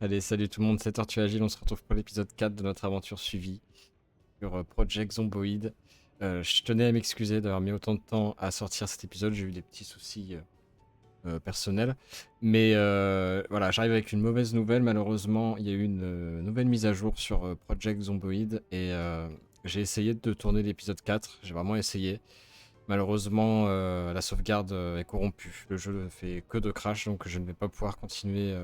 Allez, salut tout le monde, c'est Tortue Agile, on se retrouve pour l'épisode 4 de notre aventure suivie sur Project Zomboid. Je tenais à m'excuser d'avoir mis autant de temps à sortir cet épisode, j'ai eu des petits soucis personnels. Mais voilà, j'arrive avec une mauvaise nouvelle, malheureusement, il y a eu une nouvelle mise à jour sur Project Zomboid et j'ai essayé de tourner l'épisode 4, j'ai vraiment essayé. Malheureusement, la sauvegarde est corrompue, le jeu ne fait que de crash, donc je ne vais pas pouvoir continuer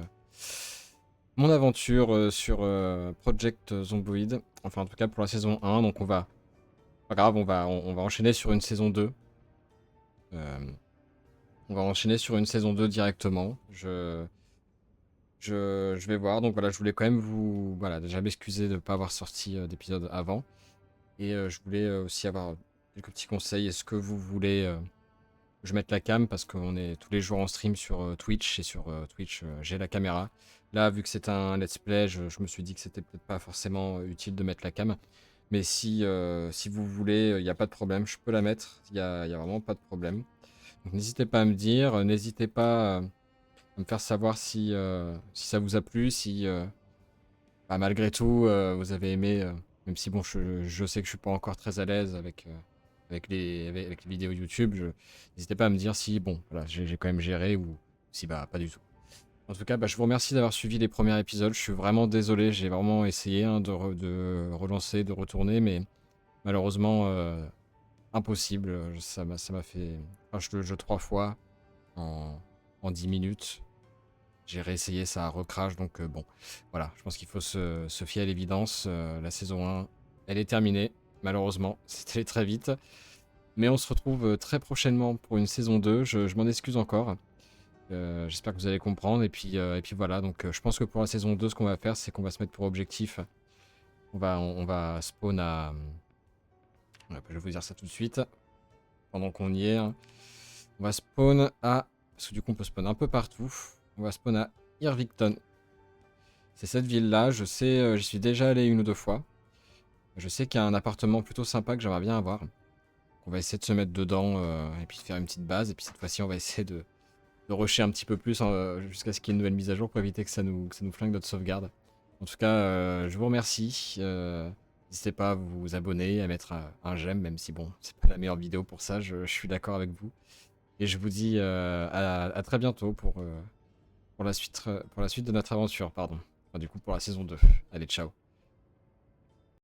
mon aventure sur Project Zomboid, enfin en tout cas pour la saison 1, donc on va, pas grave, on va enchaîner sur une saison 2. On va enchaîner sur une saison 2 directement, je vais voir, donc voilà, je voulais quand même vous, voilà, déjà m'excuser de ne pas avoir sorti d'épisode avant, et je voulais aussi avoir quelques petits conseils, est-ce que vous voulez que je mette la cam, parce qu'on est tous les jours en stream sur Twitch, et sur Twitch j'ai la caméra. Là, vu que c'est un let's play, je me suis dit que c'était peut-être pas forcément utile de mettre la cam. Mais si vous voulez, il n'y a pas de problème, je peux la mettre, il y a vraiment pas de problème. Donc n'hésitez pas à me dire, n'hésitez pas à me faire savoir si ça vous a plu, si bah, malgré tout vous avez aimé, même si bon, je sais que je suis pas encore très à l'aise avec les vidéos YouTube. N'hésitez pas à me dire si bon, voilà, j'ai quand même géré ou si bah pas du tout. En tout cas, bah, je vous remercie d'avoir suivi les premiers épisodes. Je suis vraiment désolé, j'ai vraiment essayé hein, de relancer, de retourner, mais malheureusement, impossible. Ça m'a fait crash le jeu 3 fois en 10 minutes. J'ai réessayé, ça recrache, donc bon, voilà. Je pense qu'il faut se fier à l'évidence. La saison 1, elle est terminée, malheureusement. C'était allé très vite. Mais on se retrouve très prochainement pour une saison 2. Je m'en excuse encore. J'espère que vous allez comprendre. Et puis voilà, donc je pense que pour la saison 2, ce qu'on va faire, c'est qu'on va se mettre pour objectif. On va spawn à... je vais vous dire ça tout de suite, pendant qu'on y est. Hein. On va spawn à... Parce que du coup, on peut spawn un peu partout. On va spawn à Irvington. C'est cette ville-là. Je sais, j'y suis déjà allé 1 ou 2 fois. Je sais qu'il y a un appartement plutôt sympa que j'aimerais bien avoir. On va essayer de se mettre dedans et puis de faire une petite base. Et puis cette fois-ci, on va essayer de rusher un petit peu plus jusqu'à ce qu'il y ait une nouvelle mise à jour pour éviter que ça nous flingue notre sauvegarde. En tout cas, je vous remercie. N'hésitez pas à vous abonner, à mettre un j'aime, même si bon, c'est pas la meilleure vidéo pour ça, je suis d'accord avec vous. Et je vous dis à très bientôt pour la suite de notre aventure, pardon. Enfin, du coup, pour la saison 2. Allez, ciao.